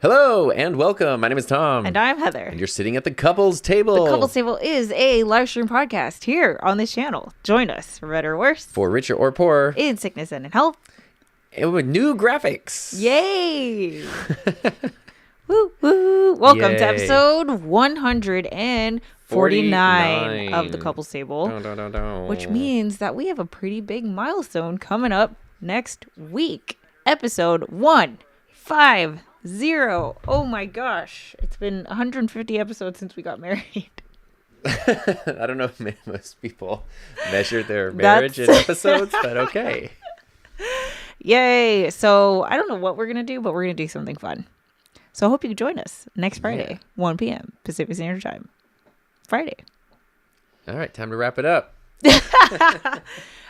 Hello and welcome. My name is Tom. And I'm Heather. And you're sitting at the Couples Table. The Couples Table is a live stream podcast here on this channel. Join us, for better or worse. For richer or poorer. In sickness and in health. And with new graphics. Yay! Woo, woo. Welcome to episode 149 of the Couples Table. Which means that we have a pretty big milestone coming up next week. Episode 150. Oh my gosh. It's been 150 episodes since we got married. I don't know if most people measure their marriage in episodes, but okay. Yay. So I don't know what we're going to do, but we're going to do something fun. So I hope you can join us next Friday, 1 p.m. Pacific Standard Time. Friday. All right. Time to wrap it up. All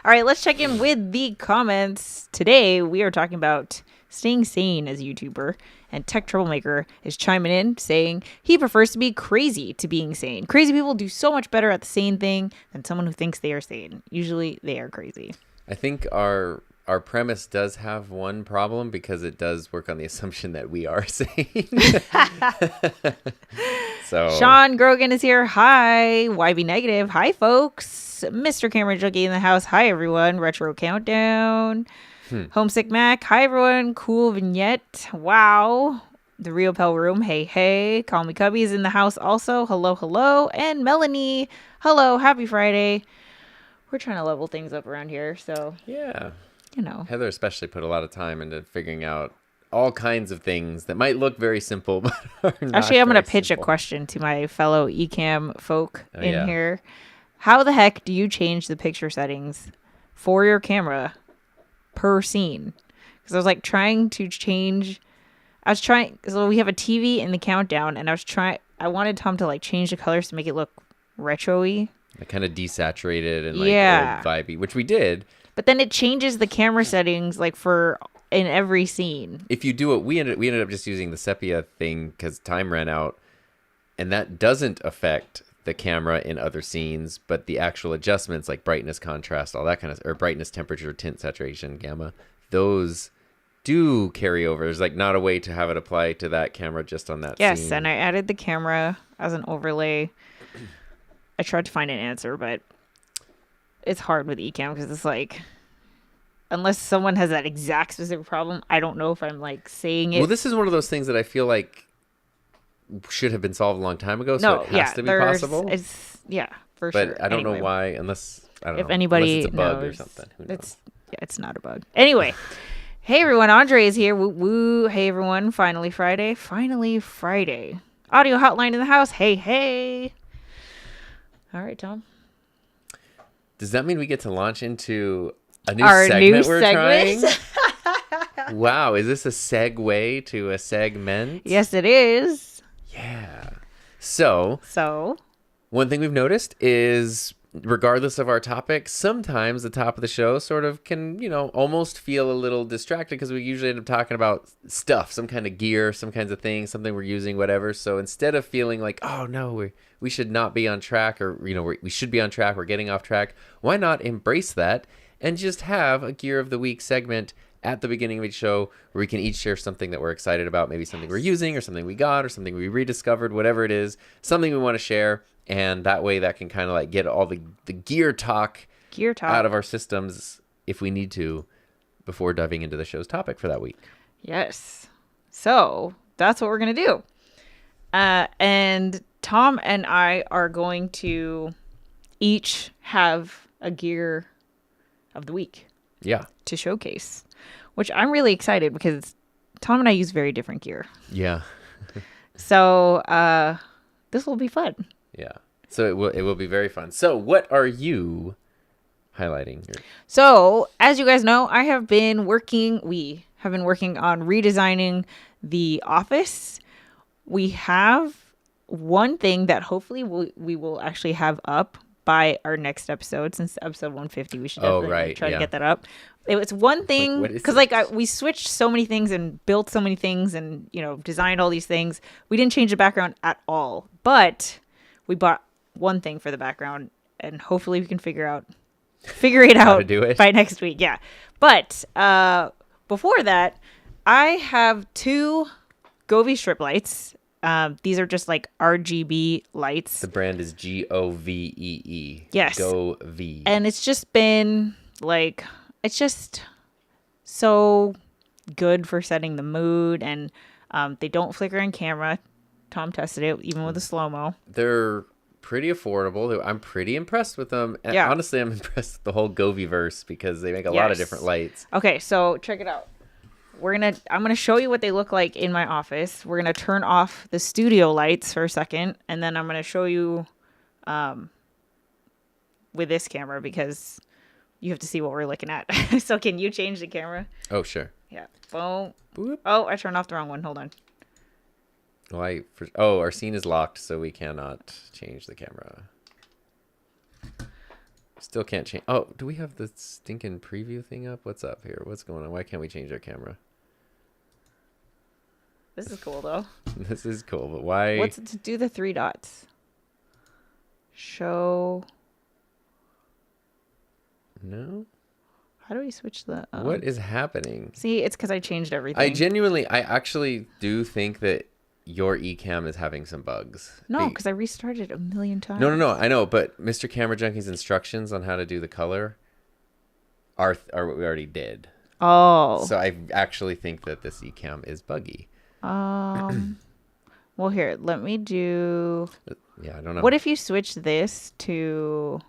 right. Let's check in with the comments. Today, we are talking about staying sane as a YouTuber. And Tech Troublemaker is chiming in saying he prefers to be crazy to being sane. Crazy people do so much better at the sane thing than someone who thinks they are sane. Usually they are crazy. I think our premise does have one problem because it does work on the assumption that we are sane. So Sean Grogan is here. Hi. YB Negative. Hi, folks. Mr. Cameron Junkie in the house. Hi, everyone. Retro Countdown. Homesick Mac. Hi, everyone. Cool Vignette. Wow. The Rio Pell Room. Hey, hey. Call Me Cubby is in the house also. Hello, hello. And Melanie. Hello. Happy Friday. We're trying to level things up around here. So, yeah. You know. Heather especially put a lot of time into figuring out all kinds of things that might look very simple, but are not. Actually, I'm going to pitch simple. a question to my fellow eCam folk here. How the heck do you change the picture settings for your camera per scene? Because I was like trying to change. So we have a TV in the countdown, and I wanted Tom to like change the colors to make it look retro-y. Like kind of desaturated and like old vibey, which we did. But then it changes the camera settings like in every scene. If you do it, we ended up just using the sepia thing because time ran out, and that doesn't affect the camera in other scenes, but the actual adjustments like brightness, contrast, all that kind of, or brightness, temperature, tint, saturation, gamma, those do carry over. There's like not a way to have it apply to that camera just on that scene. Yes, and I added the camera as an overlay. I tried to find an answer, but it's hard with eCam because it's like, unless someone has that exact specific problem, I don't know if I'm like saying it. Well, this is one of those things that I feel like should have been solved a long time ago, so it has to be possible. For sure. But I don't know why, unless if anybody unless it's a bug knows, or something. Who knows? It's not a bug. Anyway, hey everyone, Andre is here. Woo woo. Hey everyone, finally Friday. Audio hotline in the house. Hey, hey. All right, Tom. Does that mean we get to launch into a new segment we're trying? Wow, is this a segue to a segment? Yes, it is. Yeah. So one thing we've noticed is, regardless of our topic, sometimes the top of the show sort of can, almost feel a little distracted because we usually end up talking about stuff, some kind of gear, some kinds of things, something we're using, whatever. So instead of feeling like, oh no, we should not be on track, or, we should be on track, we're getting off track, why not embrace that and just have a Gear of the Week segment at the beginning of each show where we can each share something that we're excited about, maybe something we're using or something we got or something we rediscovered, whatever it is, something we want to share. And that way that can kind of like get all the gear talk out of our systems if we need to before diving into the show's topic for that week. Yes. So that's what we're going to do. And Tom and I are going to each have a Gear of the Week. Yeah. To showcase, which I'm really excited because Tom and I use very different gear. Yeah. So this will be fun. Yeah. So it will be very fun. So what are you highlighting here? So as you guys know, we have been working on redesigning the office. We have one thing that hopefully we will actually have up by our next episode, since episode 150. We should definitely try to get that up. It was one thing because we switched so many things and built so many things and designed all these things. We didn't change the background at all, but we bought one thing for the background, and hopefully we can figure it out by next week. Yeah, but before that, I have two Govee strip lights. These are just like RGB lights. The brand is Govee. Yes. Govee. And it's just been like, it's just so good for setting the mood, and they don't flicker in camera. Tom tested it even with the slow-mo. They're pretty affordable. I'm pretty impressed with them. And yeah. Honestly, I'm impressed with the whole Govee-verse because they make a lot of different lights. Okay, so check it out. I'm gonna show you what they look like in my office. We're gonna turn off the studio lights for a second, and then I'm gonna show you with this camera because you have to see what we're looking at. So can you change the camera? Oh, sure. Yeah. Boom. Boop. Oh, I turned off the wrong one. Hold on. Our scene is locked, so we cannot change the camera. Still can't change. Oh, do we have the stinking preview thing up? What's up here? What's going on? Why can't we change our camera? This is cool, though. This is cool, but why? What's it to do the 3 dots? Show. No. How do we switch the... What is happening? See, it's because I changed everything. I actually do think that your Ecamm is having some bugs. No, because I restarted it a million times. No, I know, but Mr. Camera Junkie's instructions on how to do the color are what we already did. Oh. So I actually think that this Ecamm is buggy. Well, here, let me do... Yeah, I don't know. What if you switch this to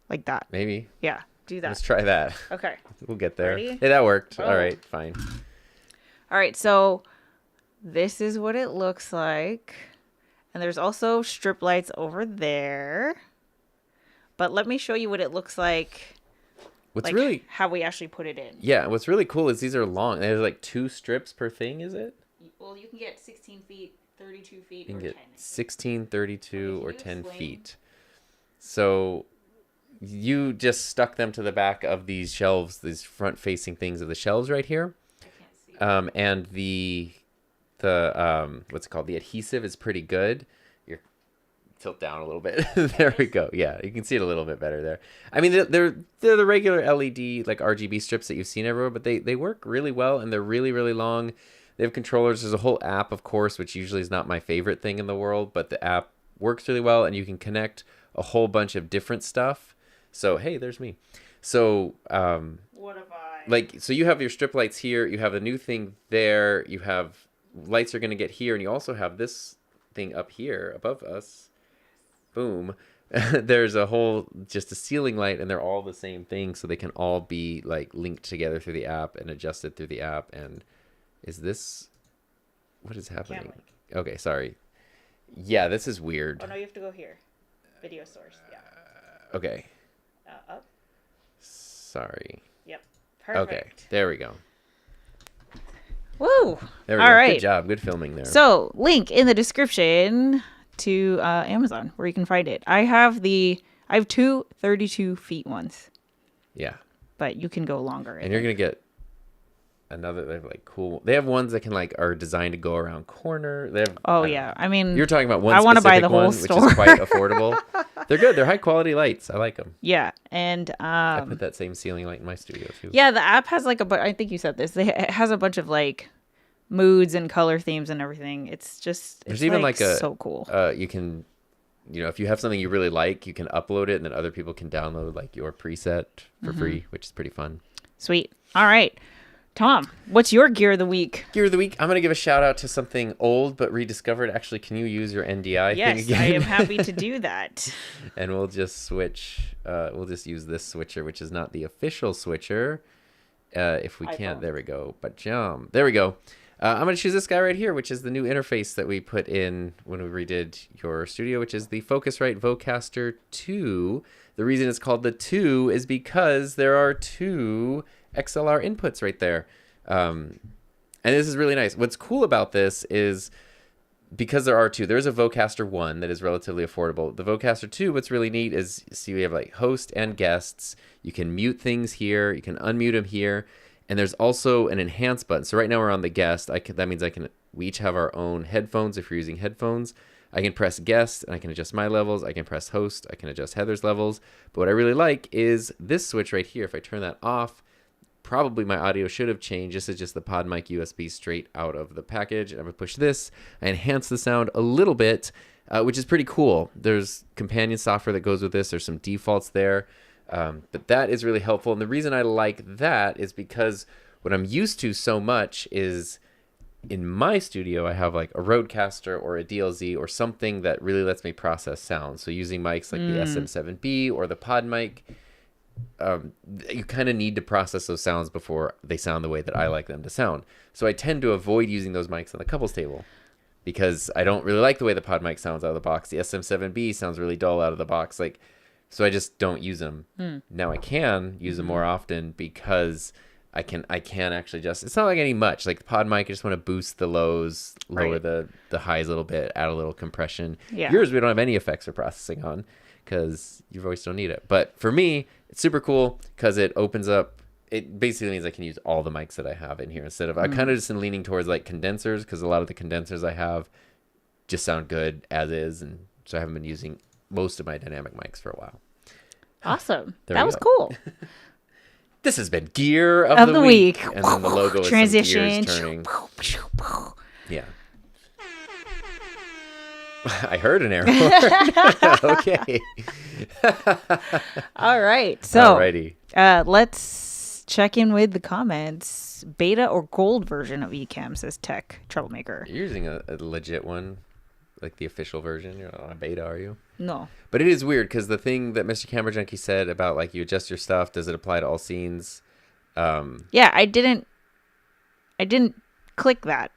like that? Maybe. Yeah, do that. Let's try that. Okay. We'll get there. Ready? Yeah, that worked. Oh. All right, fine. All right, so this is what it looks like. And there's also strip lights over there. But let me show you what it looks like. How we actually put it in. Yeah, what's really cool is these are long. There's like 2 strips per thing, is it? Well, you can get 16 feet, 32 feet, you can or get 10. 16, 32, or 10 feet. So you just stuck them to the back of these shelves, these front-facing things of the shelves right here. I can't see. And the what's it called? The adhesive is pretty good. Tilt down a little bit. There we go. Yeah, you can see it a little bit better there. I mean, they're the regular LED like RGB strips that you've seen everywhere, but they work really well, and they're really, really long. They have controllers. There's a whole app, of course, which usually is not my favorite thing in the world, but the app works really well, and you can connect a whole bunch of different stuff. So, hey, there's me. So, what have I? Like, so you have your strip lights here. You have a new thing there. You have lights are going to get here, and you also have this thing up here above us. Boom. There's just a ceiling light, and they're all the same thing, so they can all be like linked together through the app and adjusted through the app. And what is happening? Okay, sorry. Yeah, this is weird. Oh no, you have to go here. Video source. Yeah. Okay. Up. Sorry. Yep. Perfect. Okay, there we go. Woo! There we all go. Right. Good job. Good filming there. So, link in the description to Amazon where you can find it. I have 2 32 feet ones. Yeah. But you can go longer. And you're going to get they have like cool. They have ones that are designed to go around corner. They have yeah. I mean, you're talking about one I want to buy the whole one, store. Which is quite affordable. They're good. They're high quality lights. I like them. Yeah, and I put that same ceiling light in my studio too. Yeah, the app has like I think you said this. It has a bunch of like moods and color themes and everything. There's even like so cool. You can, if you have something you really like, you can upload it, and then other people can download like your preset for free, which is pretty fun. Sweet. All right. Tom, what's your gear of the week? Gear of the week. I'm going to give a shout out to something old but rediscovered. Actually, can you use your NDI thing again? Yes, I am happy to do that. And we'll just switch. We'll just use this switcher, which is not the official switcher. If we can't, there we go. But there we go. I'm going to choose this guy right here, which is the new interface that we put in when we redid your studio, which is the Focusrite Vocaster 2. The reason it's called the 2 is because there are 2 XLR inputs right there. And this is really nice. What's cool about this is because there are 2, there's a Vocaster 1 that is relatively affordable. The Vocaster 2, what's really neat is, see, we have like host and guests. You can mute things here. You can unmute them here. And there's also an enhance button. So right now we're on the guest. That means we each have our own headphones if you're using headphones. I can press guest and I can adjust my levels. I can press host. I can adjust Heather's levels. But what I really like is this switch right here. If I turn that off, probably my audio should have changed. This is just the pod mic USB straight out of the package. And I'm going to push this. I enhance the sound a little bit, which is pretty cool. There's companion software that goes with this. There's some defaults there. But that is really helpful. And the reason I like that is because what I'm used to so much is in my studio, I have like a Rodecaster or a DLZ or something that really lets me process sound. So using mics like the SM7B or the pod mic, you kind of need to process those sounds before they sound the way that I like them to sound. So I tend to avoid using those mics on the couples table because I don't really like the way the pod mic sounds out of the box. The SM7B sounds really dull out of the box. So I just don't use them. Now I can use them more often because I can actually just, it's not like any much. Like the pod mic, I just want to boost the lows, lower the highs a little bit, add a little compression. Yeah. Yours, we don't have any effects or processing on because your voice don't need it. But for me, it's super cool because it opens up, it basically means I can use all the mics that I have in here instead of, I kind of just am leaning towards like condensers because a lot of the condensers I have just sound good as is. And so I haven't been using most of my dynamic mics for a while. Awesome. That was cool. This has been Gear of the Week. And then the logo is transition. Some gears turning. Yeah. I heard an air horn. Okay. All right. So let's check in with the comments. Beta or gold version of Ecamm, says Tech Troublemaker. You're using a legit one, like the official version. You're not on a beta, are you? No. But it is weird because the thing that Mr. Camera Junkie said about like you adjust your stuff, does it apply to all scenes? Yeah, I didn't click that.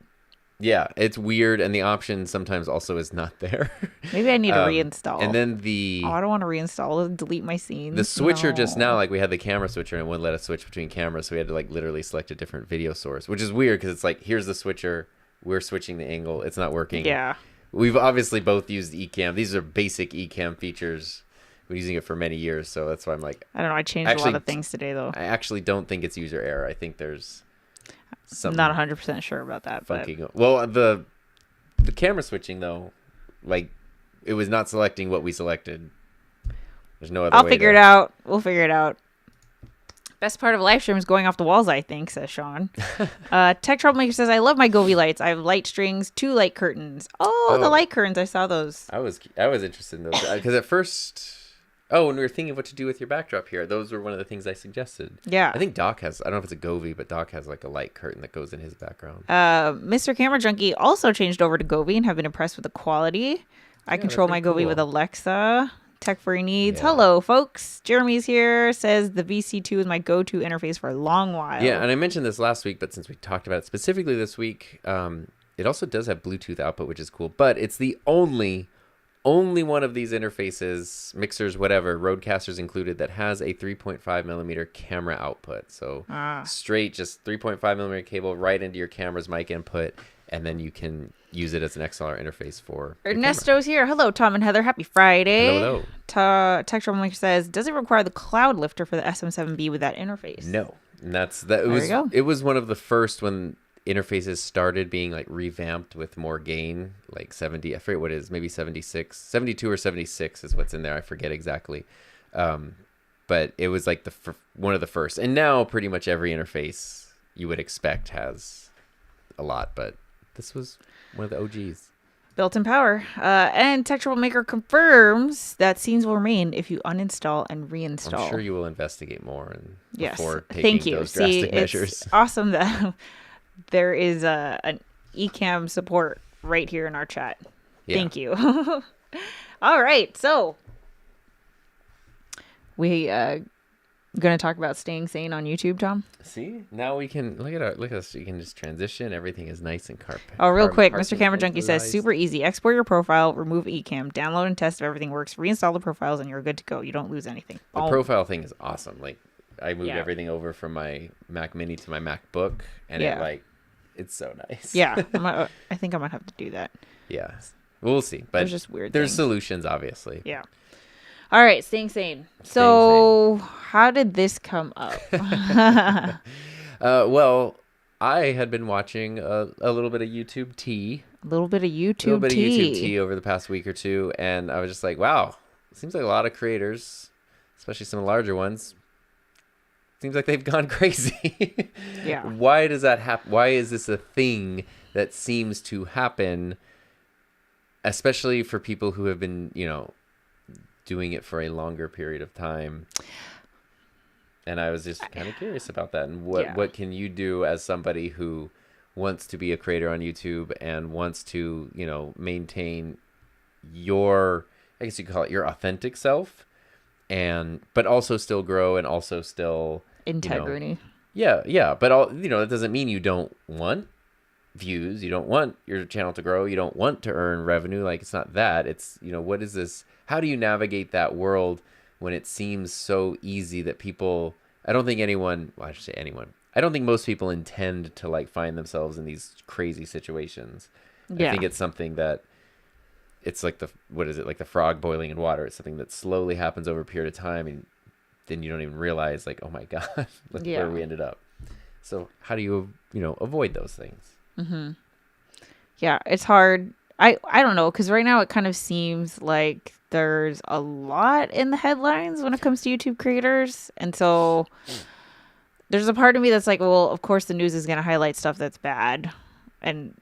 Yeah, it's weird, and the option sometimes also is not there. Maybe I need to reinstall. And then I don't want to reinstall. Delete my scenes. The switcher just now, like we had the camera switcher and it wouldn't let us switch between cameras, so we had to like literally select a different video source, which is weird because it's like here's the switcher, we're switching the angle, it's not working. Yeah. We've obviously both used Ecamm. These are basic Ecamm features. We've been using it for many years, so that's why I'm like... I don't know. I changed a lot of things today, though. I actually don't think it's user error. I think there's something... I'm not 100% sure about that. Funky. But... Well, the camera switching, though, like, it was not selecting what we selected. There's no other way. I'll figure it out. We'll figure it out. Best part of live stream is going off the walls, I think, says Sean. Tech Troublemaker says, I love my Govee lights. I have light strings, 2 light curtains. Oh, the light curtains. I saw those. I was interested in those. Because at first... Oh, when we were thinking of what to do with your backdrop here, those were one of the things I suggested. Yeah. I think Doc has... I don't know if it's a Govee, but Doc has like a light curtain that goes in his background. Mr. Camera Junkie also changed over to Govee and have been impressed with the quality. I control my Govee with Alexa. Tech for your needs. Yeah. Hello, folks. Jeremy's here. Says the VC2 is my go-to interface for a long while. Yeah, and I mentioned this last week, but since we talked about it specifically this week, it also does have Bluetooth output, which is cool. But it's the only one of these interfaces, mixers, whatever, Roadcasters included, that has a 3.5 millimeter camera output. So straight, just 3.5 millimeter cable right into your camera's mic input, and then you can use it as an XLR interface for Ernesto's here. Hello, Tom and Heather. Happy Friday. Hello. Tech Troublemaker says, does it require the cloud lifter for the SM7B with that interface? No. And it was one of the first when interfaces started being like revamped with more gain, like 70, I forget what it is, maybe 76, 72 or 76 is what's in there. I forget exactly. But it was like one of the first. And now pretty much every interface you would expect has a lot, but this was one of the OGs. Built-in power. And Tech Troublemaker confirms that scenes will remain if you uninstall and reinstall. I'm sure you will investigate more yes. before taking those drastic measures. It's awesome that there is an Ecamm support right here in our chat. Yeah. Thank you. All right, so we going to talk about staying sane on YouTube, Tom? See? Now we can look at us. You can just transition. Everything is nice and carpet. Oh, real quick, Mr. Camera Junkie says super easy. Export your profile, remove Ecamm, download and test if everything works, reinstall the profiles, and you're good to go. You don't lose anything. The profile thing is awesome. Like I moved everything over from my Mac Mini to my MacBook, and it's so nice. Yeah, I think I might have to do that. Yeah, we'll see. But there's just weird. There's solutions, obviously. Yeah. All right, staying sane. So, how did this come up? Well, I had been watching a little bit of YouTube tea. A little bit of YouTube tea over the past week or two, and I was just like, wow, it seems like a lot of creators, especially some of the larger ones, seems like they've gone crazy. Yeah. Why does that happen? Why is this a thing that seems to happen, especially for people who have been, doing it for a longer period of time? And I was just kind of curious about that. And what can you do as somebody who wants to be a creator on YouTube and wants to, maintain your, I guess you could call it your authentic self, but also still grow and also still integrity. Yeah. But that doesn't mean you don't want views. You don't want your channel to grow. You don't want to earn revenue. Like, it's not that. It's, what is this? How do you navigate that world when it seems so easy that people, I don't think anyone, well, I should say anyone, I don't think most people intend to like find themselves in these crazy situations. Yeah. I think it's something that it's like like the frog boiling in water. It's something that slowly happens over a period of time, and then you don't even realize, like, oh my God, look where we ended up. So how do you, avoid those things? Mm-hmm. Yeah, it's hard. I don't know, because right now it kind of seems like there's a lot in the headlines when it comes to YouTube creators. And so there's a part of me that's like, well, of course the news is going to highlight stuff that's bad. And,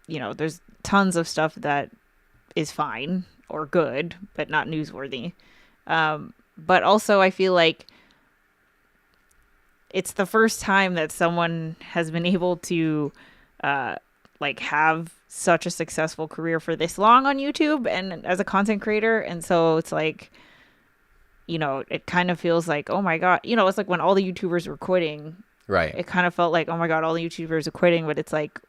there's tons of stuff that is fine or good, but not newsworthy. But also I feel like it's the first time that someone has been able to have such a successful career for this long on YouTube and as a content creator. And so it's like, it kind of feels like, oh my God, it's like when all the YouTubers were quitting, right? It kind of felt like, oh my God, all the YouTubers are quitting, but it's like,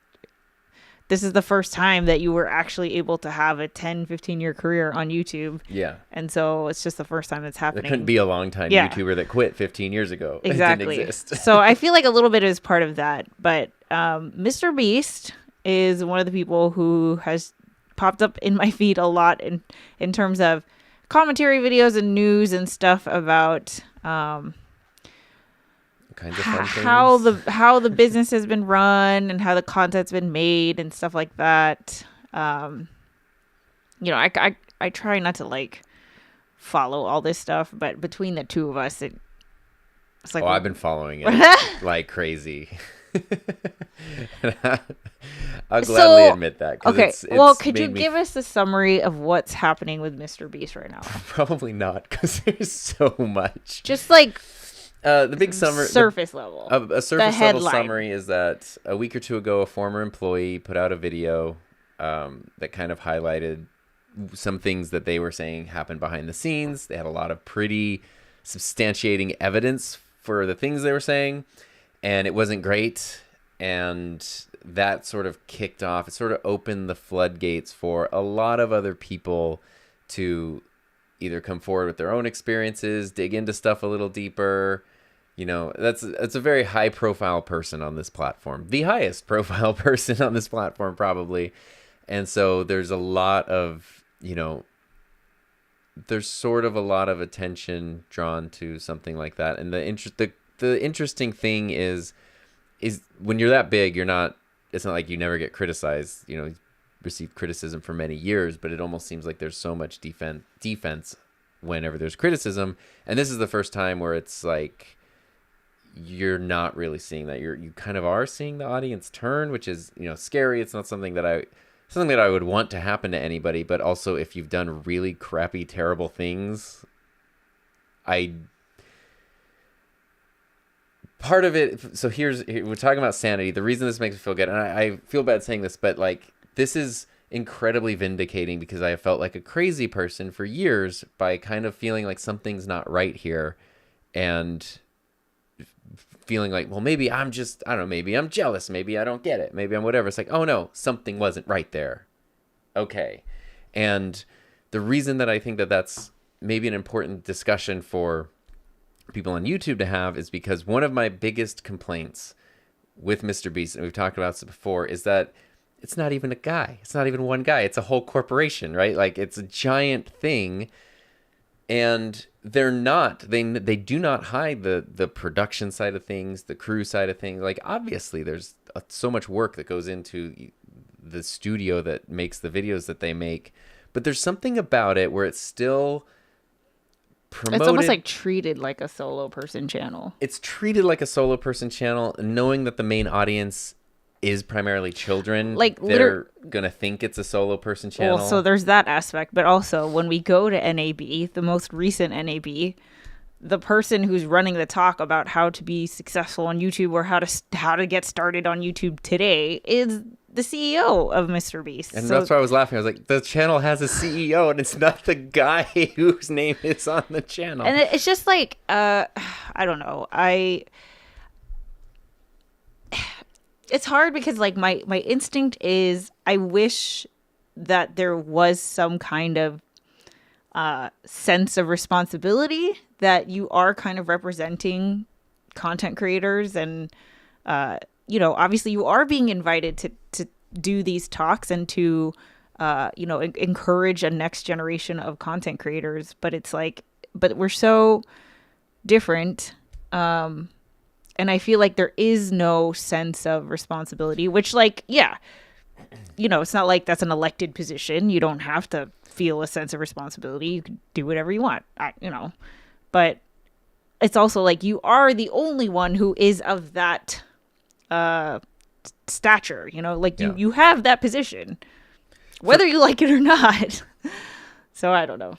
this is the first time that you were actually able to have a 10, 15-year career on YouTube. Yeah. And so it's just the first time that's happening. There couldn't be a long-time YouTuber that quit 15 years ago. Exactly. It didn't exist. So I feel like a little bit is part of that. But Mr. Beast is one of the people who has popped up in my feed a lot in terms of commentary videos and news and stuff about kinds of fun things. how the business has been run and how the content's been made and stuff like that. I try not to follow all this stuff, but between the two of us, it's like, I've been following it like crazy. I'll gladly admit that. Okay. Could you give us a summary of what's happening with Mr. Beast right now? Probably not, because there's so much. Just like the big surface level. A surface level summary is that a week or two ago, a former employee put out a video that kind of highlighted some things that they were saying happened behind the scenes. They had a lot of pretty substantiating evidence for the things they were saying, and it wasn't great. And that sort of kicked off. It sort of opened the floodgates for a lot of other people to either come forward with their own experiences, dig into stuff a little deeper. That's a very high profile person on this platform, the highest profile person on this platform probably. And so there's a lot of, there's sort of a lot of attention drawn to something like that. And the interesting thing is when you're that big, it's not like you never get criticized, received criticism for many years, but it almost seems like there's so much defense whenever there's criticism. And this is the first time where it's like, you're not really seeing that. You kind of are seeing the audience turn, which is, scary. It's not something that I would want to happen to anybody, but also if you've done really crappy, terrible things, part of it, so we're talking about Sanity. The reason this makes me feel good, and I feel bad saying this, but this is incredibly vindicating because I have felt like a crazy person for years by kind of feeling like something's not right here and feeling like, well, maybe I'm just, I don't know, maybe I'm jealous, maybe I don't get it, maybe I'm whatever. It's like, oh no, something wasn't right there. Okay. And the reason that I think that that's maybe an important discussion for people on YouTube to have is because one of my biggest complaints with Mr. Beast, and we've talked about this before, is that it's not even a guy. It's not even one guy. It's a whole corporation, right? It's a giant thing. And they do not hide the production side of things, the crew side of things. Obviously there's so much work that goes into the studio that makes the videos that they make, but there's something about it where it still promoted. It's almost like treated like a solo person channel. It's treated like a solo person channel, knowing that the main audience is primarily children. Like they're gonna think it's a solo person channel. Well, so there's that aspect, but also when we go to NAB, the most recent NAB, the person who's running the talk about how to be successful on YouTube or how to get started on YouTube today is the CEO of Mr. Beast. And that's why I was laughing. I was like, the channel has a CEO and it's not the guy whose name is on the channel. And it's just like, I don't know. It's hard because like my instinct is I wish that there was some kind of sense of responsibility that you are kind of representing content creators and obviously you are being invited to do these talks and to encourage a next generation of content creators, but it's like we're so different, and I feel like there is no sense of responsibility, which it's not like that's an elected position. You don't have to feel a sense of responsibility. You can do whatever you want, but it's also like you are the only one who is of that stature, you have that position, whether you like it or not. So I don't know.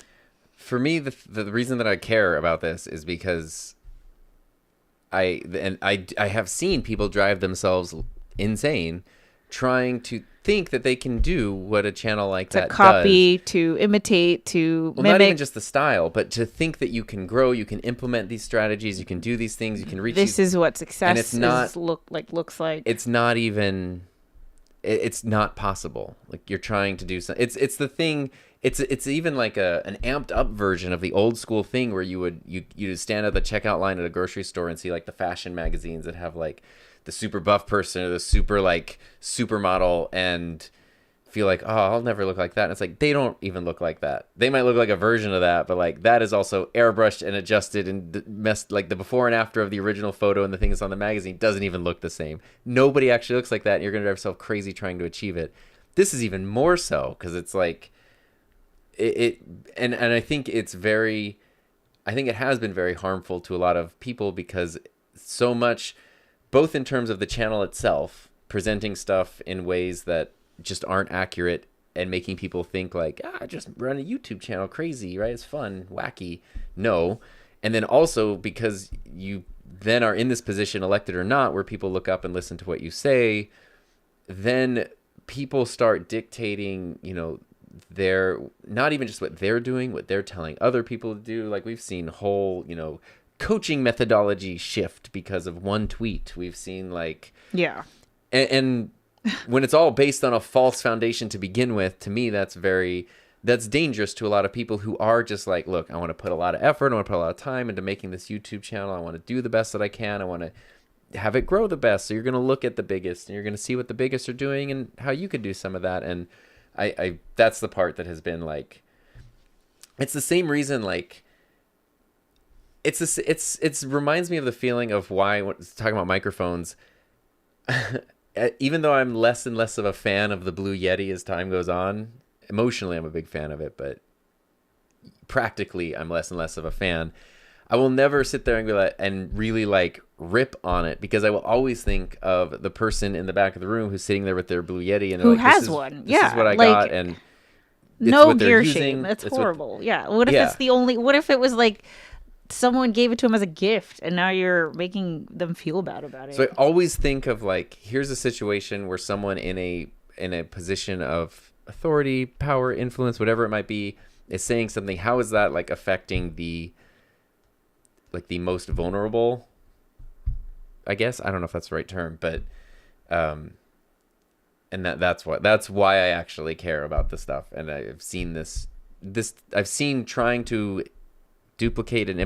For me, the reason that I care about this is because I have seen people drive themselves insane trying to think that they can do what a channel like that does. To copy, to imitate, to mimic. Not even just the style, but to think that you can grow, you can implement these strategies, you can do these things, you can reach. This is what success looks like. It's not even. It's not possible. Like you're trying to do something. It's the thing. It's even like an amped up version of the old school thing where you'd stand at the checkout line at a grocery store and see like the fashion magazines that have like the super buff person or the super like supermodel and feel like, oh, I'll never look like that. And it's like, they don't even look like that. They might look like a version of that, but like that is also airbrushed and adjusted and messed, like the before and after of the original photo and the thing that's on the magazine doesn't even look the same. Nobody actually looks like that. And you're going to drive yourself crazy trying to achieve it. This is even more so because it's like, and I think I think it has been very harmful to a lot of people because so much, both in terms of the channel itself, presenting stuff in ways that just aren't accurate and making people think like, just run a YouTube channel, crazy, right? It's fun, wacky. No. And then also because you then are in this position, elected or not, where people look up and listen to what you say, then people start dictating, they're not even just what they're doing, what they're telling other people to do. Like we've seen whole, coaching methodology shift because of one tweet. We've seen like, and when it's all based on a false foundation to begin with, to me, that's dangerous to a lot of people who are just like, look, I want to put a lot of effort, I want to put a lot of time into making this YouTube channel. I want to do the best that I can. I want to have it grow the best. So you're going to look at the biggest and you're going to see what the biggest are doing and how you could do some of that. And I that's the part that has been like, it's the same reason, like, it's reminds me of the feeling of why, talking about microphones, even though I'm less and less of a fan of the Blue Yeti as time goes on, emotionally I'm a big fan of it, but practically I'm less and less of a fan. I will never sit there and be like, and really like rip on it, because I will always think of the person in the back of the room who's sitting there with their Blue Yeti and who like, has one. This is what I got, and no gear shame. That's horrible. What if it's the only? What if it was like someone gave it to him as a gift, and now you're making them feel bad about it? So I always think of like, here's a situation where someone in a position of authority, power, influence, whatever it might be, is saying something. How is that like affecting the most vulnerable? I guess I don't know if that's the right term, but and that's why I actually care about this stuff. And I've seen I've seen trying to duplicate and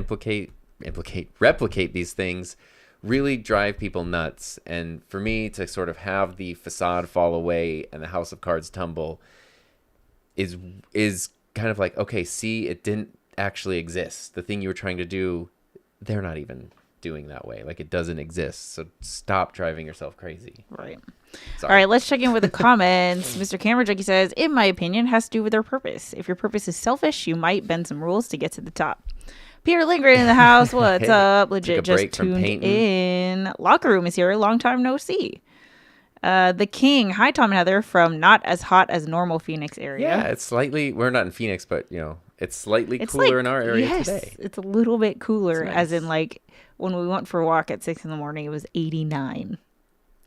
replicate these things really drive people nuts. And for me to sort of have the facade fall away and the house of cards tumble is kind of like, okay, see, it didn't actually exist. The thing you were trying to do, they're not even doing that way. Like, it doesn't exist. So stop driving yourself crazy. Right. Sorry. All right, let's check in with the comments. Mr. Camera Junkie says, in my opinion, it has to do with their purpose. If your purpose is selfish, you might bend some rules to get to the top. Peter Lindgren in the house. What's Hey, up? took a Legit just break from tuned painting. in. Locker Room is here. Long time no see. The King. Hi, Tom and Heather from not as hot as normal Phoenix area. Yeah, it's slightly. We're not in Phoenix, but it's slightly cooler in our area today. It's a little bit cooler, Nice. as in like when we went for a walk at 6 a.m, it was 89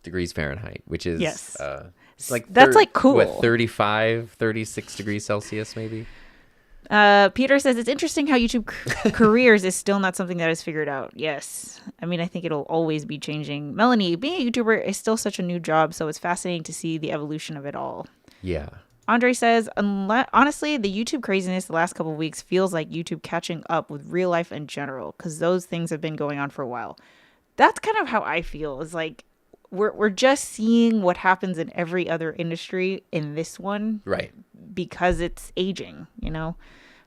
degrees Fahrenheit, which is it's like that's like cool. What, 35, 36 degrees Celsius maybe. Peter says it's interesting how YouTube careers is still not something that is figured out. Yes. I mean, I think it'll always be changing. Melanie, being a YouTuber is still such a new job, so it's fascinating to see the evolution of it all. Yeah. Andre says, honestly, the YouTube craziness the last couple of weeks feels like YouTube catching up with real life in general, because those things have been going on for a while. That's kind of how I feel. Is like we're just seeing what happens in every other industry in this one. Right. Because it's aging,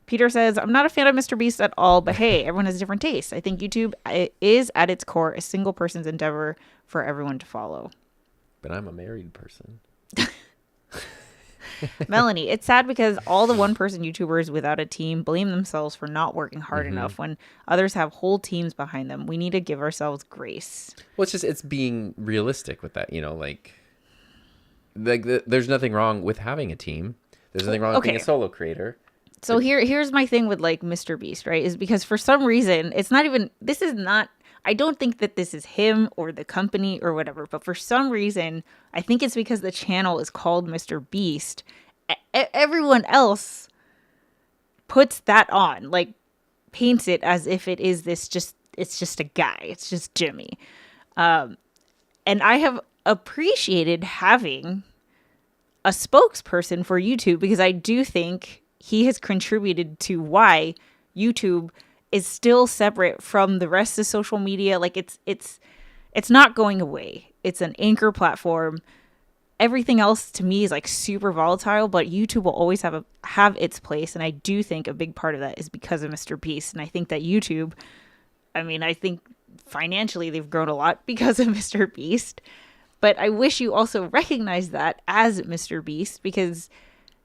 Peter says, I'm not a fan of Mr. Beast at all, but hey, everyone has different tastes. I think YouTube is at its core a single person's endeavor for everyone to follow. But I'm a married person. Melanie, it's sad because all the one-person YouTubers without a team blame themselves for not working hard enough when others have whole teams behind them. We need to give ourselves grace. Well, it's being realistic with that, there's nothing wrong with having a team. There's nothing wrong with being a solo creator. So here's my thing with like Mr. Beast, right? Is because for some reason, I don't think that this is him or the company or whatever, but for some reason, I think it's because the channel is called Mr. Beast. Everyone else puts that on, like paints it as if it is it's just a guy. It's just Jimmy. And I have appreciated having a spokesperson for YouTube because I do think he has contributed to why YouTube is still separate from the rest of social media. Like it's not going away. It's an anchor platform. Everything else to me is like super volatile, but YouTube will always have its place. And I do think a big part of that is because of Mr. Beast. And I think that YouTube, I think financially they've grown a lot because of Mr. Beast. But I wish you also recognize that as Mr. Beast, because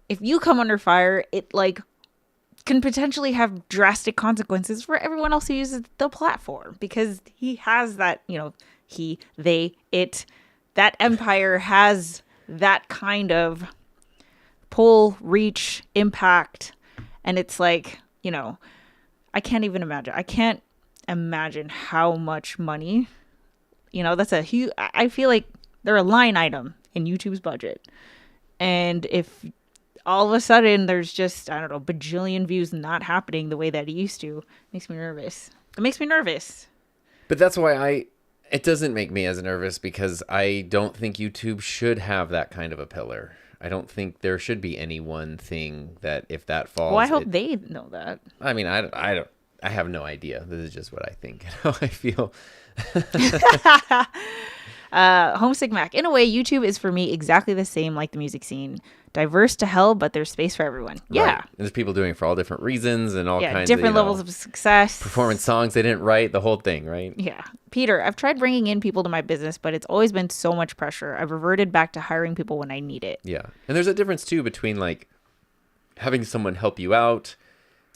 if you come under fire, it like can potentially have drastic consequences for everyone else who uses the platform, because he has that, that empire has that kind of pull, reach, impact. And it's like, I can't even imagine. I can't imagine how much money, that's a huge, I feel like they're a line item in YouTube's budget. And if all of a sudden there's just, bajillion views not happening the way that it used to, makes me nervous. It makes me nervous. But that's why it doesn't make me as nervous, because I don't think YouTube should have that kind of a pillar. I don't think there should be any one thing that if that falls. Well, I hope they know that. I mean, I have no idea. This is just what I think and how I feel. Homesick Mac. In a way, YouTube is for me exactly the same like the music scene. Diverse to hell, but there's space for everyone. Yeah. Right. There's people doing it for all different reasons and all kinds different of levels of success. Performance songs they didn't write, the whole thing, right? Yeah. Peter, I've tried bringing in people to my business, but it's always been so much pressure. I've reverted back to hiring people when I need it. Yeah. And there's a difference too between like having someone help you out.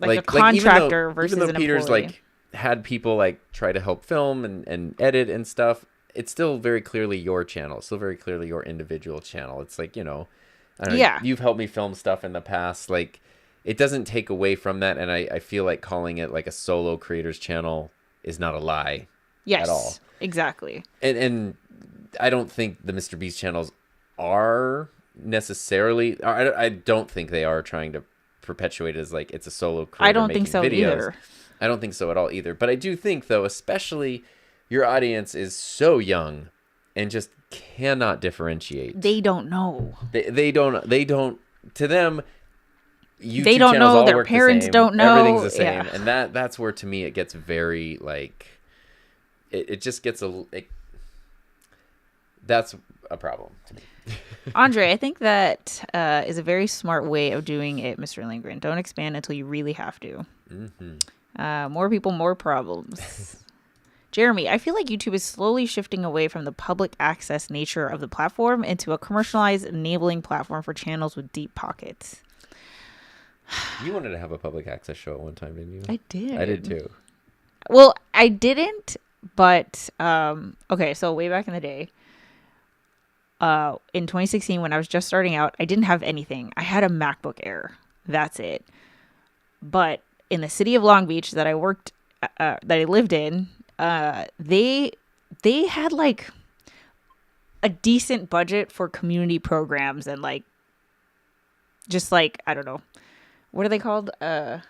Like a contractor versus even though an Peter's employee. like had people like try to help film and edit and stuff, it's still very clearly your channel. It's still very clearly your individual channel. It's like, I don't know, you've helped me film stuff in the past. Like, it doesn't take away from that. And I feel like calling it like a solo creator's channel is not a lie at all. Exactly. And I don't think the Mr. Beast channels are necessarily, I don't think they are trying to perpetuate it as like it's a solo creator. I don't think so either. I don't think so at all either. But I do think, though, especially your audience is so young and just cannot differentiate. They don't know. They don't. To them, YouTube they don't channels know. all Their work parents the same. don't know. Everything's the same, Yeah. and that's where to me it gets very like. It just gets that's a problem to me. Andre, I think that is a very smart way of doing it, Mr. Lindgren. Don't expand until you really have to. Mm-hmm. More people, more problems. Jeremy, I feel like YouTube is slowly shifting away from the public access nature of the platform into a commercialized, enabling platform for channels with deep pockets. You wanted to have a public access show at one time, didn't you? I did. I did too. Well, I didn't, but okay, so way back in the day, in 2016 when I was just starting out, I didn't have anything. I had a MacBook Air. That's it. But in the city of Long Beach that I worked that I lived in, they had like a decent budget for community programs and like just like, I don't know, what are they called? Parks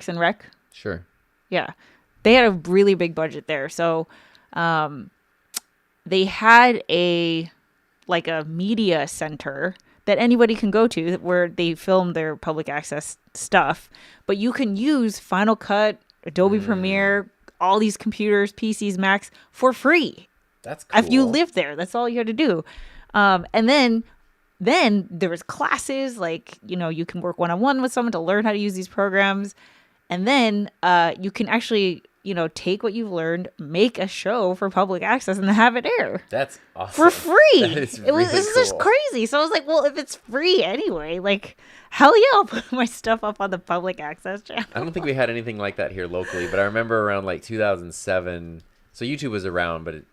and Rec? Sure. Yeah. They had a really big budget there. So they had a media center that anybody can go to where they film their public access stuff. But you can use Final Cut, Adobe Premiere, all these computers, PCs, Macs for free. That's cool. If you live there, that's all you had to do. And then there was classes, like, you know, you can work one-on-one with someone to learn how to use these programs. And then you can actually, you know, take what you've learned, make a show for public access and have it air. That's awesome. For free. That is really This is cool. just crazy. So I was like, well, if it's free anyway, like, hell yeah, I'll put my stuff up on the public access channel. I don't think we had anything like that here locally, but I remember around like 2007. So YouTube was around, but it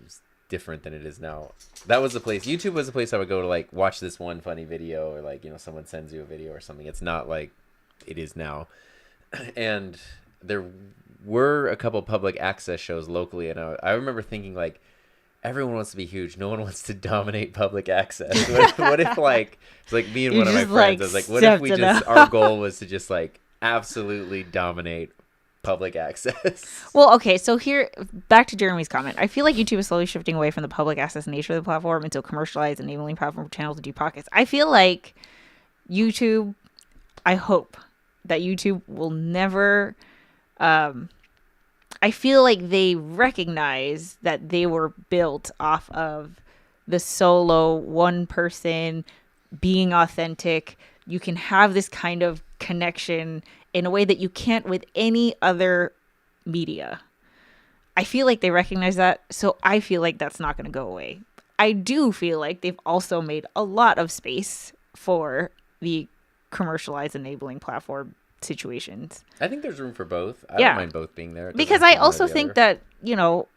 was different than it is now. That was the place. YouTube was the place I would go to, like, watch this one funny video, or like, you know, someone sends you a video or something. It's not like it is now. And there were a couple public access shows locally, and I remember thinking, like, everyone wants to be huge. No one wants to dominate public access. What if like, it's like me and one of my friends, I was like, what if we just, our goal was to just like absolutely dominate public access? Well, okay, so here, back to Jeremy's comment. I feel like YouTube is slowly shifting away from the public access nature of the platform into a commercialized, enabling platform for channels with deep pockets. I feel like YouTube, I hope that YouTube will never, I feel like they recognize that they were built off of the solo one person being authentic. You can have this kind of connection in a way that you can't with any other media. I feel like they recognize that, so I feel like that's not going to go away. I do feel like they've also made a lot of space for the commercialized enabling platform situations. I think there's room for both. I don't mind both being there. Because I also think that, you know,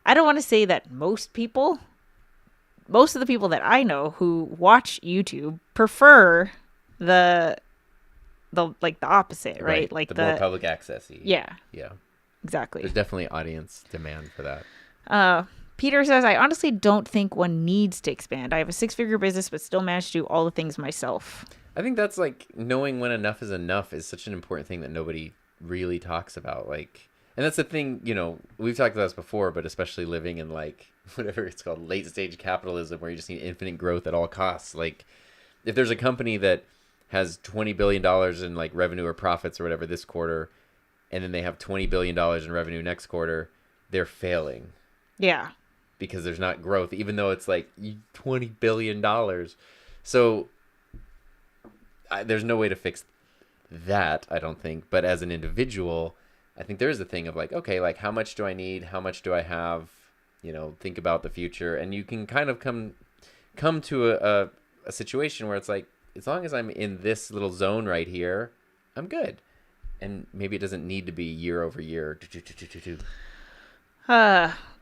I don't want to say that most of the people that I know who watch YouTube prefer the opposite, right? Like the more public access-y. Yeah. Yeah. Exactly. There's definitely audience demand for that. Peter says, I honestly don't think one needs to expand. I have a 6-figure business, but still manage to do all the things myself. I think that's like knowing when enough is such an important thing that nobody really talks about. Like, and that's the thing, you know, we've talked about this before, but especially living in like whatever it's called, late stage capitalism, where you just need infinite growth at all costs. Like, if there's a company that has $20 billion in like revenue or profits or whatever this quarter, and then they have $20 billion in revenue next quarter, they're failing. Yeah. Because there's not growth, even though it's like $20 billion. So there's no way to fix that, I don't think. But as an individual, I think there is a thing of like, okay, like how much do I need? How much do I have? You know, think about the future. And you can kind of come to a situation where it's like, as long as I'm in this little zone right here, I'm good. And maybe it doesn't need to be year over year.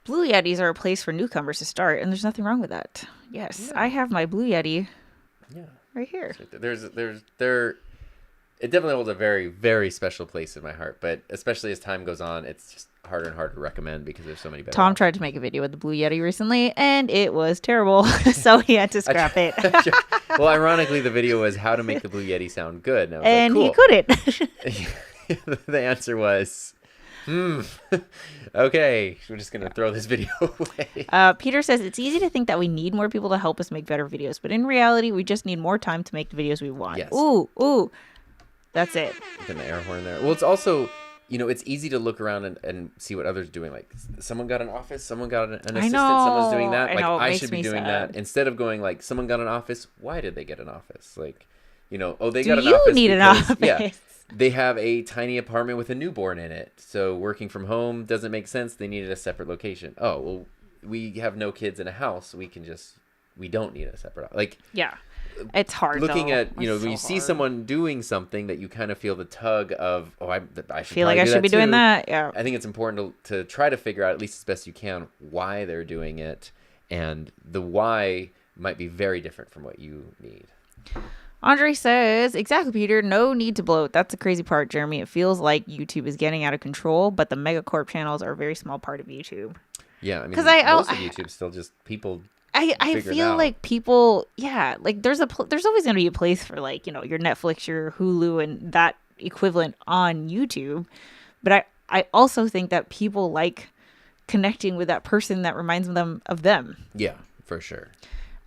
Blue Yetis are a place for newcomers to start, and there's nothing wrong with that. Yes, yeah. I have my Blue Yeti. Yeah. Right here. It definitely holds a very, very special place in my heart. But especially as time goes on, it's just harder and harder to recommend because there's so many better. Tom tried to make a video with the Blue Yeti recently, and it was terrible. So he had to scrap it. Well, ironically, the video was how to make the Blue Yeti sound good. And like, he couldn't. The answer was, okay, we're just going to throw this video away. Peter says, it's easy to think that we need more people to help us make better videos, but in reality, we just need more time to make the videos we want. Yes. Ooh. That's it. Getting the air horn there. Well, it's also, you know, it's easy to look around and see what others are doing. Like, someone got an office, someone got an assistant, someone's doing that. Like, I should be doing that. Instead of going, like, someone got an office, why did they get an office? Like, you know, they got an office. Do you need an office? Yeah. They have a tiny apartment with a newborn in it. So working from home doesn't make sense. They needed a separate location. Oh, well, we have no kids in a house. We don't need a separate, like, yeah. it's hard. Looking at, when you see someone doing something that you kind of feel the tug of, I feel like I should be doing that. Yeah. I think it's important to try to figure out, at least as best you can, why they're doing it. And the why might be very different from what you need. Andre says, exactly, Peter. No need to bloat. That's the crazy part, Jeremy. It feels like YouTube is getting out of control, but the megacorp channels are a very small part of YouTube. Yeah, I mean, most of YouTube's still just people. I feel like people, like there's always going to be a place for like, your Netflix, your Hulu, and that equivalent on YouTube. But I also think that people like connecting with that person that reminds them of them. Yeah, for sure.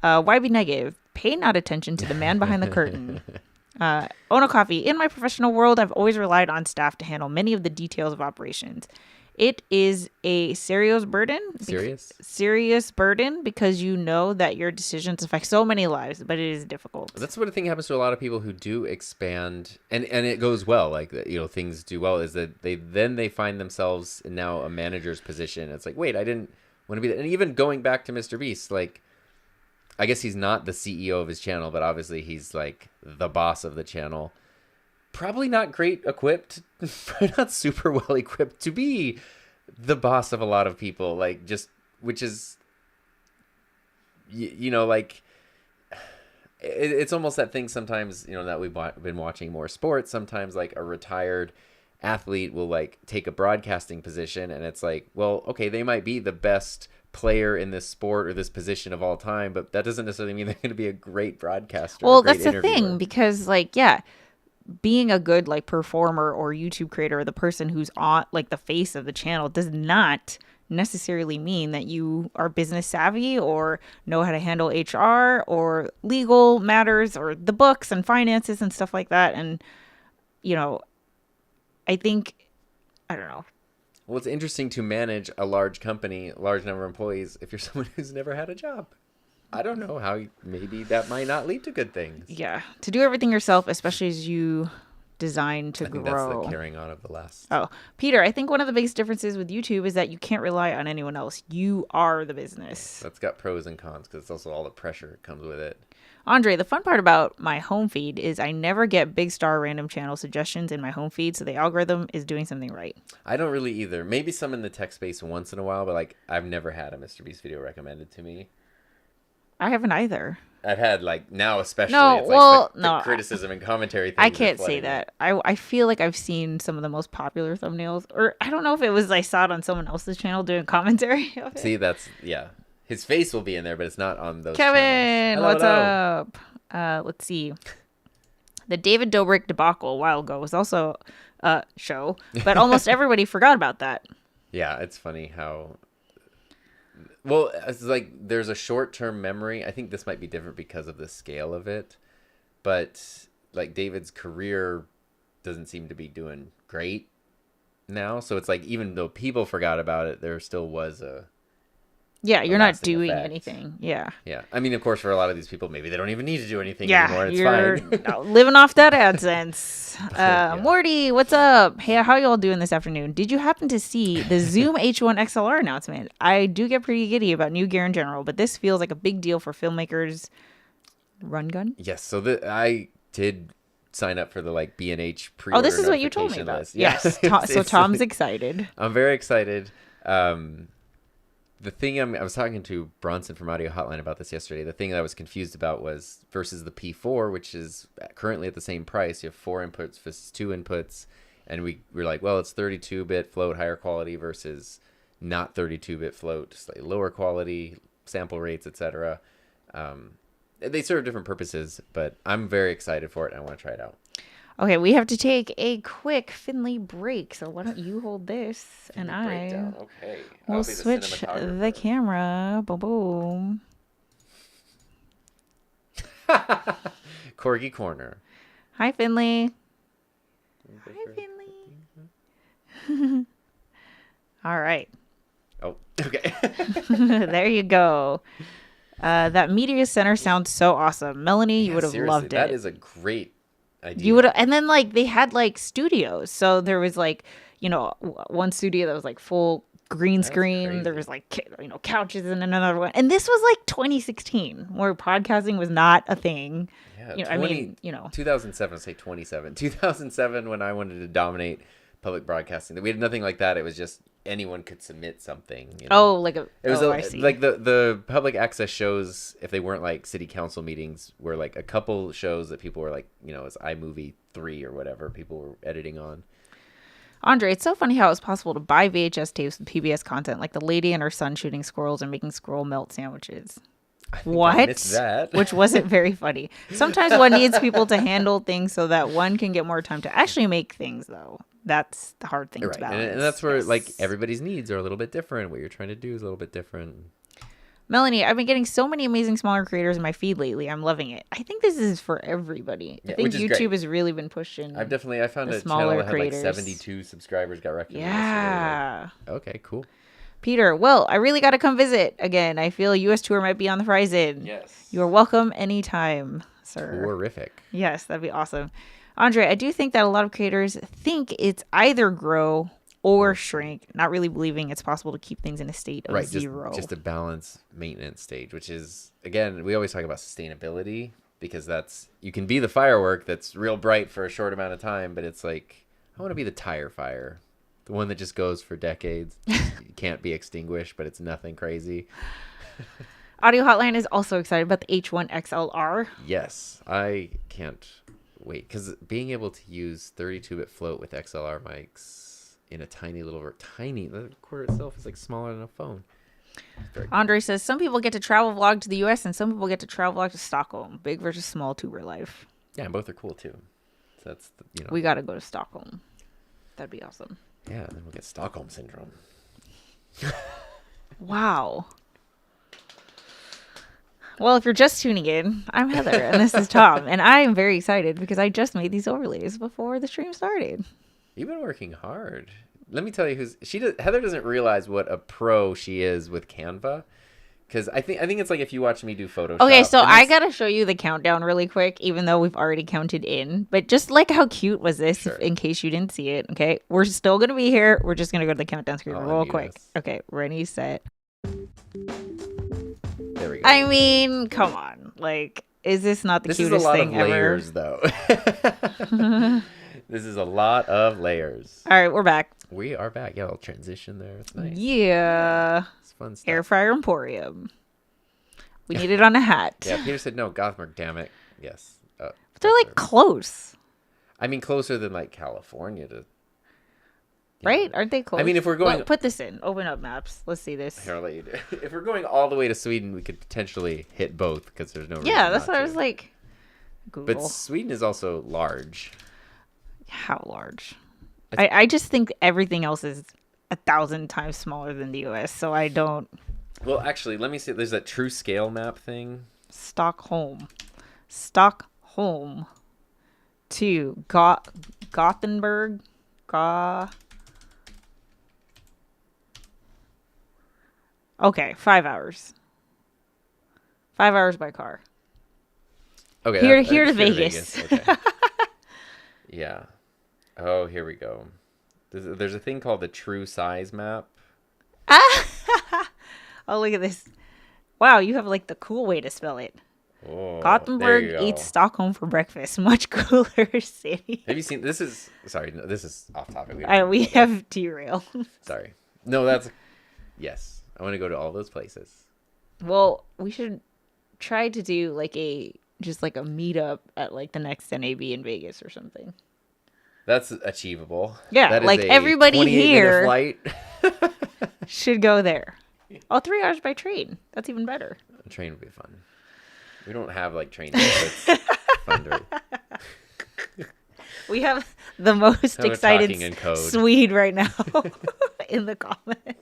Why be negative? Pay not attention to the man behind the curtain. Ono Coffee. In my professional world, I've always relied on staff to handle many of the details of operations. It is a serious burden. Serious burden because you know that your decisions affect so many lives, but it is difficult. That's what I think happens to a lot of people who do expand, and it goes well. Like, things do well. Is that they find themselves in now a manager's position. It's like, wait, I didn't want to be that. And even going back to Mr. Beast, like, I guess he's not the CEO of his channel, but obviously he's like the boss of the channel. Probably not great equipped, not super well equipped to be the boss of a lot of people. Like, just, which is, like, it's almost that thing sometimes, that we've been watching more sports. Sometimes like a retired athlete will like take a broadcasting position, and it's like, well, okay, they might be the best player in this sport or this position of all time, but that doesn't necessarily mean they're going to be a great broadcaster. Well, that's the thing, because like, being a good like performer or YouTube creator, or the person who's on like the face of the channel, does not necessarily mean that you are business savvy or know how to handle HR or legal matters or the books and finances and stuff like that. And I think, I don't know. Well, it's interesting to manage a large company, large number of employees, if you're someone who's never had a job. I don't know how, maybe that might not lead to good things. Yeah. To do everything yourself, especially as you design to grow. I think that's the carrying on of the last. Oh, Peter, I think one of the biggest differences with YouTube is that you can't rely on anyone else. You are the business. That's got pros and cons, because it's also all the pressure that comes with it. Andre, the fun part about my home feed is I never get big star random channel suggestions in my home feed, so the algorithm is doing something right. I don't really either. Maybe some in the tech space once in a while, but like I've never had a Mr. Beast video recommended to me. I haven't either. I've had like now especially. No, it's well, like the criticism and commentary things. I can't say that. I feel like I've seen some of the most popular thumbnails, or I don't know if it was I saw it on someone else's channel doing commentary of it. See, that's his face will be in there, but it's not on those. Kevin, what's up? Let's see. The David Dobrik debacle a while ago was also a show, but almost everybody forgot about that. Yeah, it's funny how. Well, it's like there's a short-term memory. I think this might be different because of the scale of it, but like David's career doesn't seem to be doing great now. So it's like even though people forgot about it, there still was a. Yeah, you're not doing anything. Yeah. Yeah. I mean, of course, for a lot of these people, maybe they don't even need to do anything anymore. It's fine. Living off that AdSense. Morty, what's up? Hey, how y'all doing this afternoon? Did you happen to see the Zoom H1 XLR announcement? I do get pretty giddy about new gear in general, but this feels like a big deal for filmmakers. Run gun? Yes. So I did sign up for the like B&H pre-order. Oh, this is what you told me about. List. Yes. So Tom's excited. I'm very excited. The thing I was talking to Bronson from Audio Hotline about this yesterday. The thing that I was confused about was versus the P4, which is currently at the same price. You have 4 inputs versus 2 inputs. And we were like, well, it's 32-bit float, higher quality versus not 32-bit float, slightly lower quality, sample rates, etc. They serve different purposes, but I'm very excited for it, and I want to try it out. Okay, we have to take a quick Finley break, so why don't you hold this and we'll switch the camera. Boom, boom. Corgi Corner. Hi, Finley. Hi, Finley. All right. Oh, okay. There you go. That media center sounds so awesome. Melanie, you would have loved it. That is a great idea. You would, and then like they had like studios, so there was like one studio that was like full green screen. There was like, couches in another one. And this was like 2016 where podcasting was not a thing. Yeah, 2007, I'll say 27. 2007 when I wanted to dominate public broadcasting. We had nothing like that. It was just anyone could submit something. I see. Like the public access shows, if they weren't like city council meetings, were like a couple shows that people were like, it's iMovie 3 or whatever people were editing on. Andre, it's so funny how it's possible to buy VHS tapes with PBS content, like the lady and her son shooting squirrels and making squirrel melt sandwiches. I missed that. Which wasn't very funny. Sometimes one needs people to handle things so that one can get more time to actually make things, though. That's the hard thing to balance. And that's where like everybody's needs are a little bit different. What you're trying to do is a little bit different. Melanie, I've been getting so many amazing smaller creators in my feed lately. I'm loving it. I think this is for everybody. I think YouTube has really been pushing. I found a channel that had like 72 subscribers got recommended. Yeah. Okay, cool. Peter, well, I really got to come visit again. I feel a U.S. tour might be on the horizon. Yes. You are welcome anytime, sir. Terrific. Yes, that'd be awesome. Andre, I do think that a lot of creators think it's either grow or shrink, not really believing it's possible to keep things in a state of zero. Just a balanced maintenance stage, which is, again, we always talk about sustainability because you can be the firework that's real bright for a short amount of time, but it's like, I want to be the tire fire, the one that just goes for decades. It can't be extinguished, but it's nothing crazy. Audio Hotline is also excited about the H1 XLR. Yes, I can't wait because being able to use 32-bit float with XLR mics in a the recorder itself is like smaller than a phone. Andre says some people get to travel vlog to the US and some people get to travel vlog to Stockholm. Big versus small tuber life. Yeah, and both are cool too. So that's we got to go to Stockholm. That'd be awesome. Yeah, then we'll get Stockholm syndrome. Wow. Well, if you're just tuning in, I'm Heather and this is Tom, and I am very excited because I just made these overlays before the stream started. You've been working hard. Let me tell you Heather doesn't realize what a pro she is with Canva. Because I think it's like if you watch me do Photoshop. Okay, so I gotta show you the countdown really quick, even though we've already counted in. But just like how cute was this, sure. In case you didn't see it, okay? We're still gonna be here. We're just gonna go to the countdown screen real quick. Okay, ready, set. There we go. I mean, come on. Like, is this not the cutest thing ever? This is a lot of layers, though. This is a lot of layers. All right, we're back. We are back. Yeah, I'll transition there. It's nice. Yeah. It's fun stuff. Air Fryer Emporium. We need it on a hat. Yeah, Peter said no. Gothenburg, damn it. Yes. But they're like close. I mean, closer than like California to. Right? Aren't they close? I mean, if we're going. Well, put this in. Open up maps. Let's see this. Here, I'll let you do it. If we're going all the way to Sweden, we could potentially hit both because there's no reason. Yeah, that's what I was like. Google. But Sweden is also large. How large? I just think everything else is 1,000 times smaller than the U.S., so I don't... Well, actually, let me see. There's that true scale map thing. Stockholm to Gothenburg. Okay, 5 hours. 5 hours by car. Okay. Here to Vegas. Okay. Yeah. Oh, here we go. There's a thing called the true size map. Oh, look at this. Wow, you have like the cool way to spell it. Oh, Gothenburg eats Stockholm for breakfast. Much cooler city. Have you seen this is off topic. We have derailed. Sorry. No, yes. I want to go to all those places. Well, we should try to do like a meetup at like the next NAB in Vegas or something. That's achievable. Yeah, that is like everybody here flight. should go there. Oh, 3 hours by train. That's even better. A train would be fun. We don't have like train tickets. Fun we have the most excited Swede right now in the comments.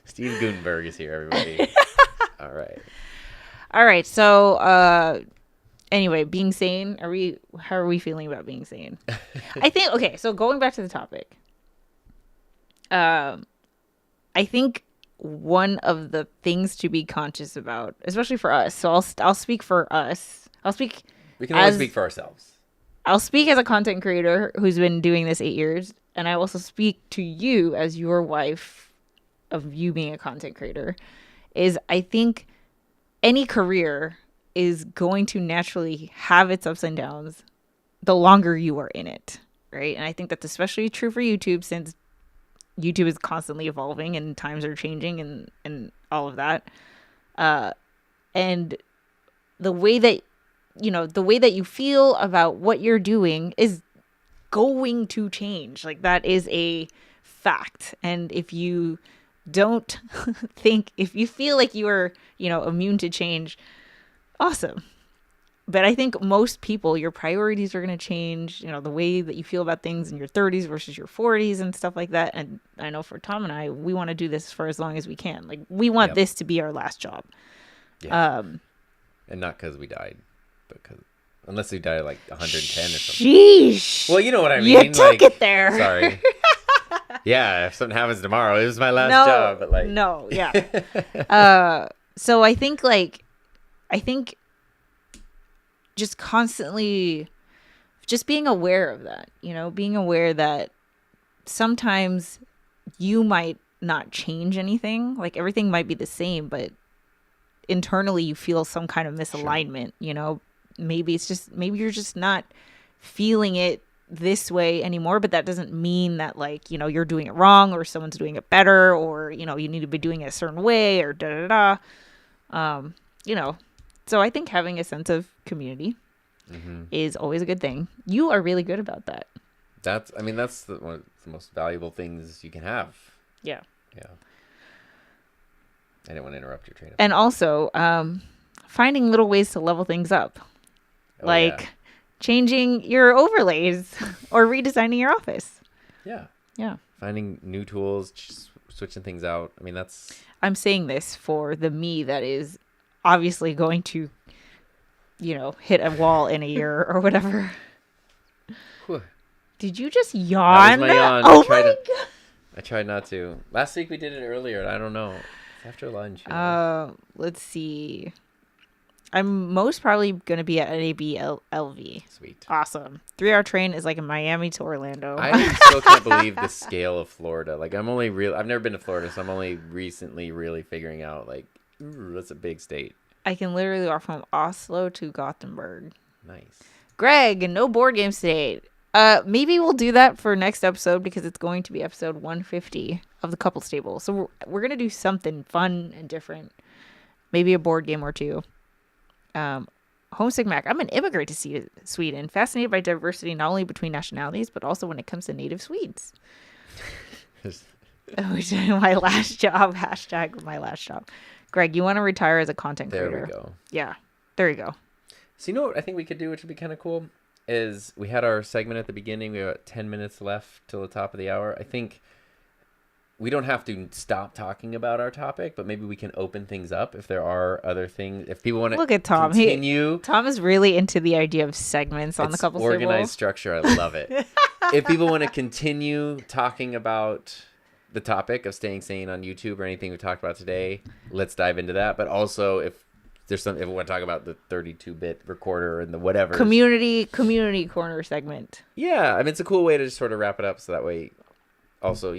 Steve Gutenberg is here, everybody. All right. So, anyway, being sane. How are we feeling about being sane? I think, okay, so going back to the topic. I think one of the things to be conscious about, especially for us. So I'll speak for us. We can always speak for ourselves. I'll speak as a content creator who's been doing this 8 years, and I also speak to you as your wife of you being a content creator is I think any career is going to naturally have its ups and downs the longer you are in it, right? And I think that's especially true for YouTube, since YouTube is constantly evolving and times are changing and all of that. And the way that you feel about what you're doing is going to change. Like, that is a fact. And if you don't if you feel like you are, immune to change, awesome. But I think most people, your priorities are going to change, the way that you feel about things in your 30s versus your 40s and stuff like that. And I know for Tom and I, we want to do this for as long as we can. Like, we want this to be our last job. Yeah. And not because we died, but because unless we died at like 110 or something. Sheesh. Well, you know what I mean. You took it there. Sorry. Yeah, if something happens tomorrow, it was my last job. But like, no, yeah. So I think just constantly, just being aware of that. Being aware that sometimes you might not change anything. Like, everything might be the same, but internally you feel some kind of misalignment. Sure. Maybe you're just not feeling it this way anymore, but that doesn't mean that, like, you're doing it wrong or someone's doing it better, or you need to be doing it a certain way, or so I think having a sense of community is always a good thing. You are really good about that. That's one of the most valuable things you can have. Yeah I didn't want to interrupt your train of thought. And also finding little ways to level things up. Changing your overlays or redesigning your office. Yeah. Finding new tools, switching things out. I'm saying this for the me that is obviously going to, hit a wall in a year or whatever. Whew. Did you just yawn? That was my yawn. Oh my God. I tried not to. Last week we did it earlier. I don't know. It's after lunch. Let's see. I'm most probably going to be at NAB-LV. Sweet. Awesome. 3-hour train is like in Miami to Orlando. I still can't believe the scale of Florida. Like, I've never been to Florida, so I'm only recently really figuring out, like, ooh, that's a big state. I can literally walk from Oslo to Gothenburg. Nice. Greg, no board games today. Maybe we'll do that for next episode, because it's going to be episode 150 of the Couples Table. So we're going to do something fun and different. Maybe a board game or two. Homesick Mac. I'm an immigrant to Sweden. Fascinated by diversity, not only between nationalities, but also when it comes to native Swedes. Which is my last job. # my last job. Greg, you want to retire as a content creator? There we go. Yeah. There you go. So you know what I think we could do, which would be kind of cool, is we had our segment at the beginning. We have 10 minutes left till the top of the hour. I think we don't have to stop talking about our topic, but maybe we can open things up if there are other things. If people want to look at Tom, continue. Tom is really into the idea of segments on the Couples Table. Organized structure. I love it. If people want to continue talking about the topic of staying sane on YouTube or anything we talked about today, let's dive into that. But also, if we want to talk about the 32-bit recorder and the whatever community corner segment. Yeah, it's a cool way to just sort of wrap it up, so that way. Also,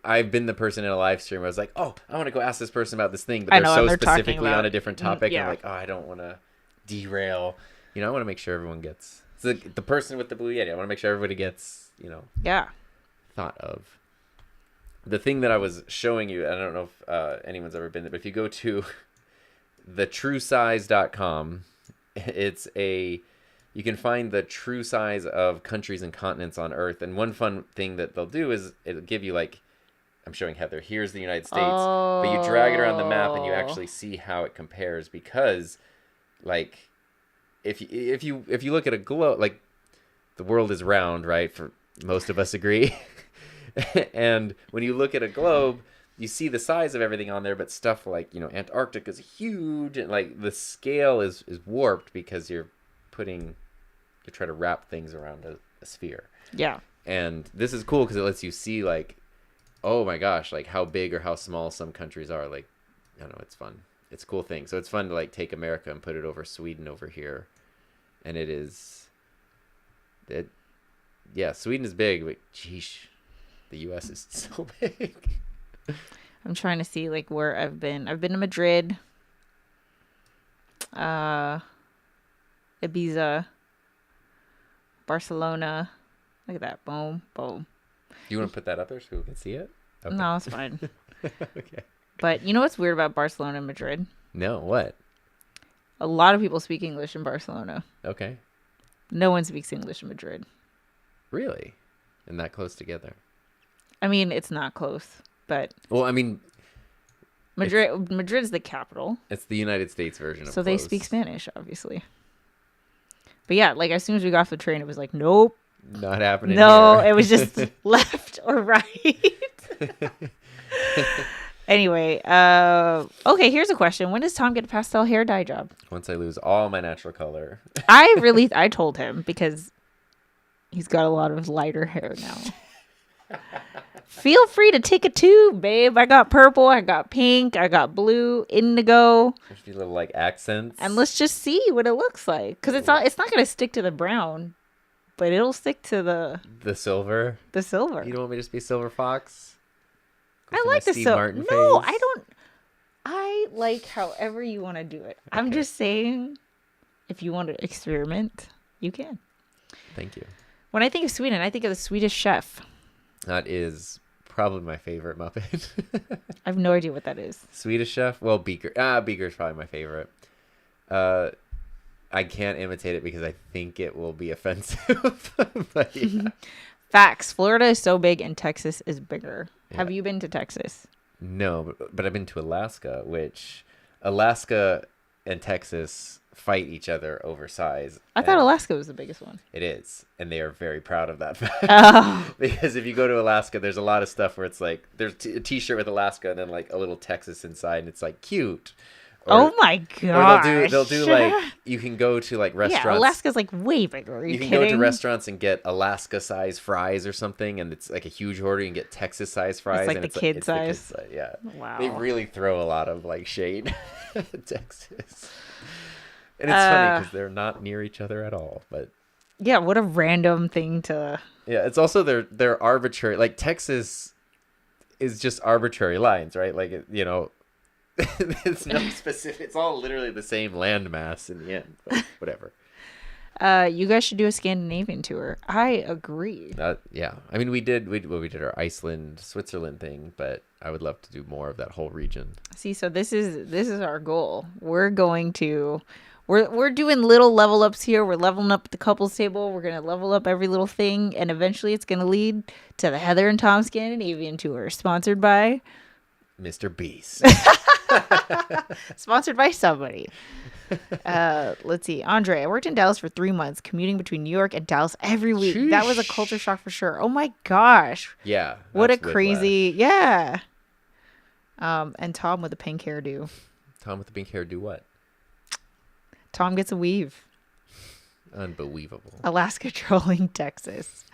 I've been the person in a live stream where I was like, oh, I want to go ask this person about this thing, but they're so specifically on a different topic. Yeah. I'm like, oh, I don't want to derail. I want to make sure everyone gets. So the person with the Blue Yeti, I want to make sure everybody gets, thought of. The thing that I was showing you, I don't know if anyone's ever been there, but if you go to thetruesize.com, you can find the true size of countries and continents on Earth. And one fun thing that they'll do is it'll give you, like, I'm showing Heather, here's the United States. But you drag it around the map and you actually see how it compares, because, like, if you look at a globe, like, the world is round, right? For most of us agree. And when you look at a globe, you see the size of everything on there, but stuff like, Antarctica is huge, and, like, the scale is warped because you're trying to wrap things around a sphere. Yeah. And this is cool because it lets you see, like, oh my gosh, like, how big or how small some countries are. Like, I don't know, it's fun. It's a cool thing. So it's fun to, like, take America and put it over Sweden over here. And Sweden is big, but geesh, the U.S. is so big. I'm trying to see like where I've been. I've been to Madrid, Ibiza, Barcelona. Look at that. Boom, boom. Do you want to put that up there so we can see it? Okay. No, it's fine. Okay. But you know what's weird about Barcelona and Madrid? No, what? A lot of people speak English in Barcelona. Okay. No one speaks English in Madrid. Really? And that close together? I mean, it's not close, but... Well, I mean... Madrid's the capital. It's the United States version of so close. They speak Spanish, obviously. But yeah, like as soon as we got off the train, it was like, nope. Not happening. No, here. It was just left or right. Anyway, okay, here's a question. When does Tom get a pastel hair dye job? Once I lose all my natural color. I told him because he's got a lot of lighter hair now. Feel free to take a tube, babe. I got purple, I got pink, I got blue, indigo. There's a few little like accents. And let's just see what it looks like. Because it's not going to stick to the brown, but it'll stick to the silver. The silver. You don't want me to just be Silver Fox? I like the silver. No, phase. I don't. I like however you want to do it. Okay. I'm just saying, if you want to experiment, you can. Thank you. When I think of Sweden, I think of the Swedish Chef. That is probably my favorite Muppet. I have no idea what that is. Swedish Chef? Well, Beaker. Beaker's probably my favorite. I can't imitate it because I think it will be offensive. But yeah. Facts. Florida is so big and Texas is bigger. Yeah. Have you been to Texas? No, but I've been to Alaska, which Alaska and Texas fight each other over size. I thought Alaska was the biggest one. It is, and they are very proud of that fact. Oh. Because if you go to Alaska, there's a lot of stuff where it's like there's a T-shirt with Alaska and then like a little Texas inside, and it's like cute. Oh my god! They'll do like you can go to like restaurants. Yeah, Alaska's like way bigger. You can go to restaurants and get Alaska size fries or something, and it's like a huge order. You can get Texas size fries. It's like and the kid size. Yeah. Wow. They really throw a lot of like shade at Texas, and it's funny because they're not near each other at all. But yeah, what a random thing to. Yeah, it's also their arbitrary. Like Texas is just arbitrary lines, right? Like you know. It's no specific. It's all literally the same landmass in the end. But whatever. You guys should do a Scandinavian tour. I agree. Yeah. I mean, we did our Iceland, Switzerland thing, but I would love to do more of that whole region. See, so this is our goal. We're doing little level ups here. We're leveling up the couples table. We're gonna level up every little thing, and eventually, it's gonna lead to the Heather and Tom Scandinavian tour, sponsored by Mr. Beast. Sponsored by somebody. Let's see. Andre, I worked in Dallas for 3 months, commuting between New York and Dallas every week. Sheesh. That was a culture shock for sure. Oh my gosh. Yeah. What a crazy. Yeah. And Tom with a pink hairdo. Tom with the pink hairdo what? Tom gets a weave. Unbelievable. Alaska trolling Texas.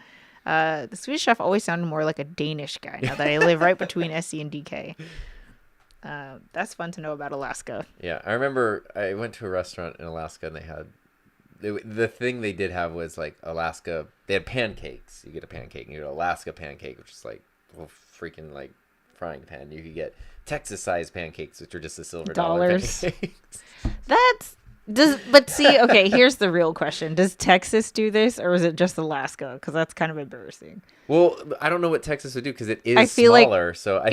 The Swedish Chef always sounded more like a Danish guy now that I live right between SC and DK. That's fun to know about Alaska. Yeah, I remember I went to a restaurant in Alaska and they had the thing they did have was like Alaska. They had pancakes. You get a pancake and you get an Alaska pancake, which is like freaking like frying pan. You could get Texas-sized pancakes, which are just a silver dollar pancakes. But see, okay, here's the real question. Does Texas do this or is it just Alaska? Because that's kind of embarrassing. Well, I don't know what Texas would do because it is smaller. So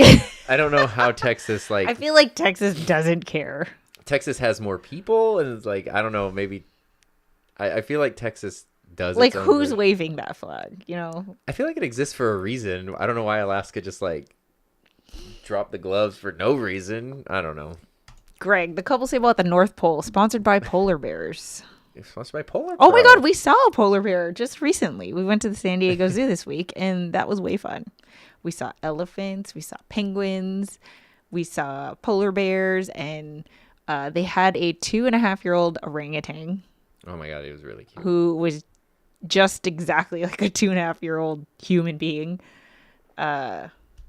I don't know how Texas like. I feel like Texas doesn't care. Texas has more people and it's like, I don't know, maybe. I feel like Texas does. Like who's waving that flag, you know? I feel like it exists for a reason. I don't know why Alaska just like dropped the gloves for no reason. I don't know. Greg, the couple table at the North Pole, sponsored by polar bears. Sponsored by polar bears. Oh my god, we saw a polar bear just recently. We went to the San Diego Zoo this week, and that was way fun. We saw elephants, we saw penguins, we saw polar bears, and they had a 2.5-year-old orangutan. Oh my god, he was really cute. Who was just exactly like a 2.5-year-old human being.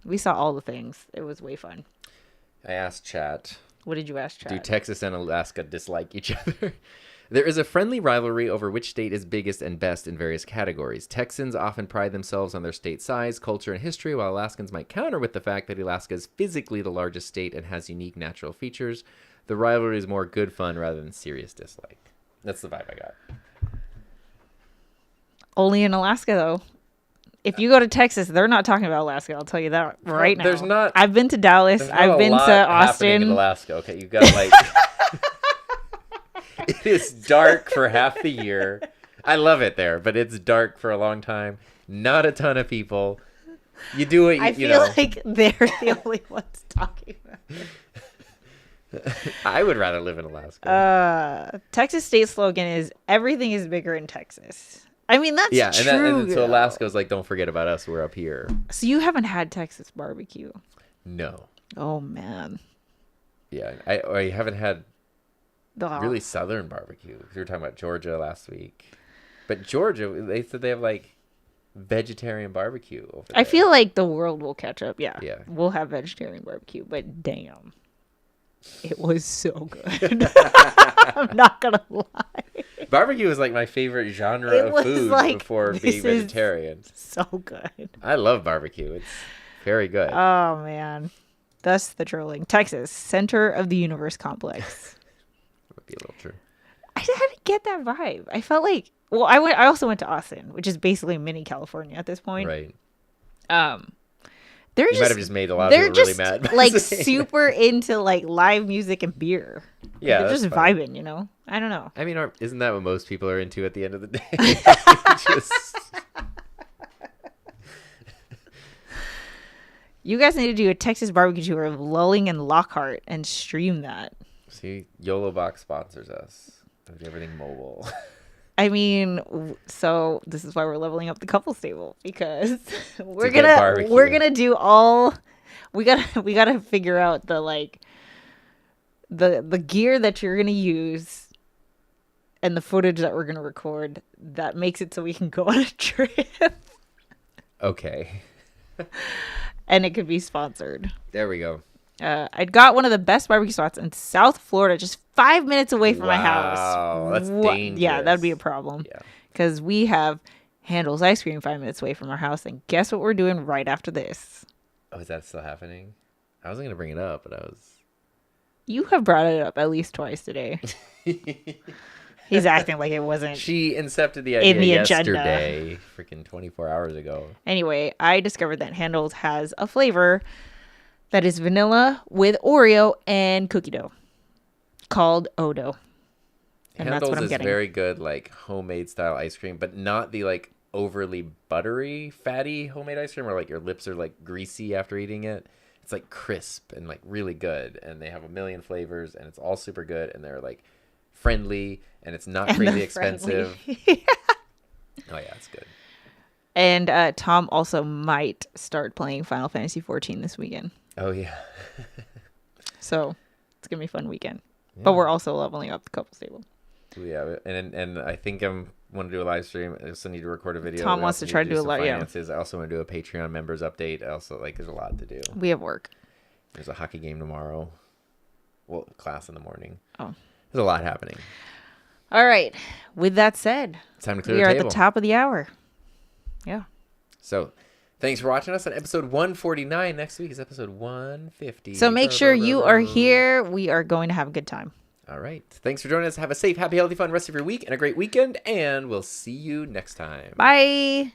We saw all the things. It was way fun. I asked chat. What did you ask, Chad? Do Texas and Alaska dislike each other? There is a friendly rivalry over which state is biggest and best in various categories. Texans often pride themselves on their state size, culture, and history, while Alaskans might counter with the fact that Alaska is physically the largest state and has unique natural features. The rivalry is more good fun rather than serious dislike. That's the vibe I got. Only in Alaska, though. If you go to Texas, they're not talking about Alaska. I'll tell you that right now. There's not. I've been to Dallas. I've been to Austin. In Alaska, okay, you've got like. It is dark for half the year. I love it there, but it's dark for a long time. Not a ton of people. You do what you know. I feel like they're the only ones talking about it. I would rather live in Alaska. Texas state slogan is "Everything is bigger in Texas." I mean, that's true. And so Alaska was like, "Don't forget about us. We're up here." So you haven't had Texas barbecue? No. Oh man. Yeah, I haven't had really southern barbecue. We were talking about Georgia last week, but Georgia, they said they have like vegetarian barbecue over there. I feel like the world will catch up. Yeah. We'll have vegetarian barbecue, but damn, it was so good. I'm not gonna lie. Barbecue is like my favorite genre of food before being vegetarian. So good. I love barbecue. It's very good. Oh man, thus the trolling. Texas, center of the universe complex. Would be a little true. I didn't get that vibe. I felt like, well, I also went to Austin, which is basically mini California at this point. Right. You might have just made a lot of people really mad. Like super into like live music and beer. Yeah, they're just vibing, you know. I don't know. I mean, isn't that what most people are into at the end of the day? You guys need to do a Texas barbecue tour of Lulling and Lockhart and stream that. See, YOLO Box sponsors us. We do everything mobile. I mean, so this is why we're leveling up the couples table, because we're gonna do all. We gotta figure out the gear that you're gonna use and the footage that we're gonna record that makes it so we can go on a trip. Okay. And it could be sponsored. There we go. I got one of the best barbecue spots in South Florida, just 5 minutes away from my house. Wow, that's dangerous. Yeah, that'd be a problem. Yeah. Because we have Handel's Ice Cream 5 minutes away from our house, and guess what we're doing right after this? Oh, is that still happening? I wasn't going to bring it up, but I was... You have brought it up at least twice today. He's acting like it wasn't. She incepted the idea yesterday, freaking 24 hours ago. Anyway, I discovered that Handel's has a flavor that is vanilla with Oreo and cookie dough called Odo. And Handel's that's what I'm getting. Very good, like homemade style ice cream, but not the like overly buttery, fatty homemade ice cream where like your lips are like greasy after eating it. It's like crisp and like really good, and they have a million flavors, and it's all super good, and they're like friendly, and it's not crazy expensive. Oh yeah, it's good. And Tom also might start playing Final Fantasy 14 this weekend. Oh yeah. So it's gonna be a fun weekend. Yeah. But we're also leveling up the couples table. Yeah, and I think want to do a live stream. I also need to record a video. Tom wants to try to do a live. Yeah. I also want to do a Patreon members update. Also, like, there's a lot to do. We have work. There's a hockey game tomorrow. Well, class in the morning. Oh. There's a lot happening. All right. With that said, it's time to clear the table. table. We are at the top of the hour. Yeah. So, thanks for watching us on episode 149. Next week is episode 150. So make sure you are here. We are going to have a good time. All right. Thanks for joining us. Have a safe, happy, healthy, fun rest of your week and a great weekend. And we'll see you next time. Bye.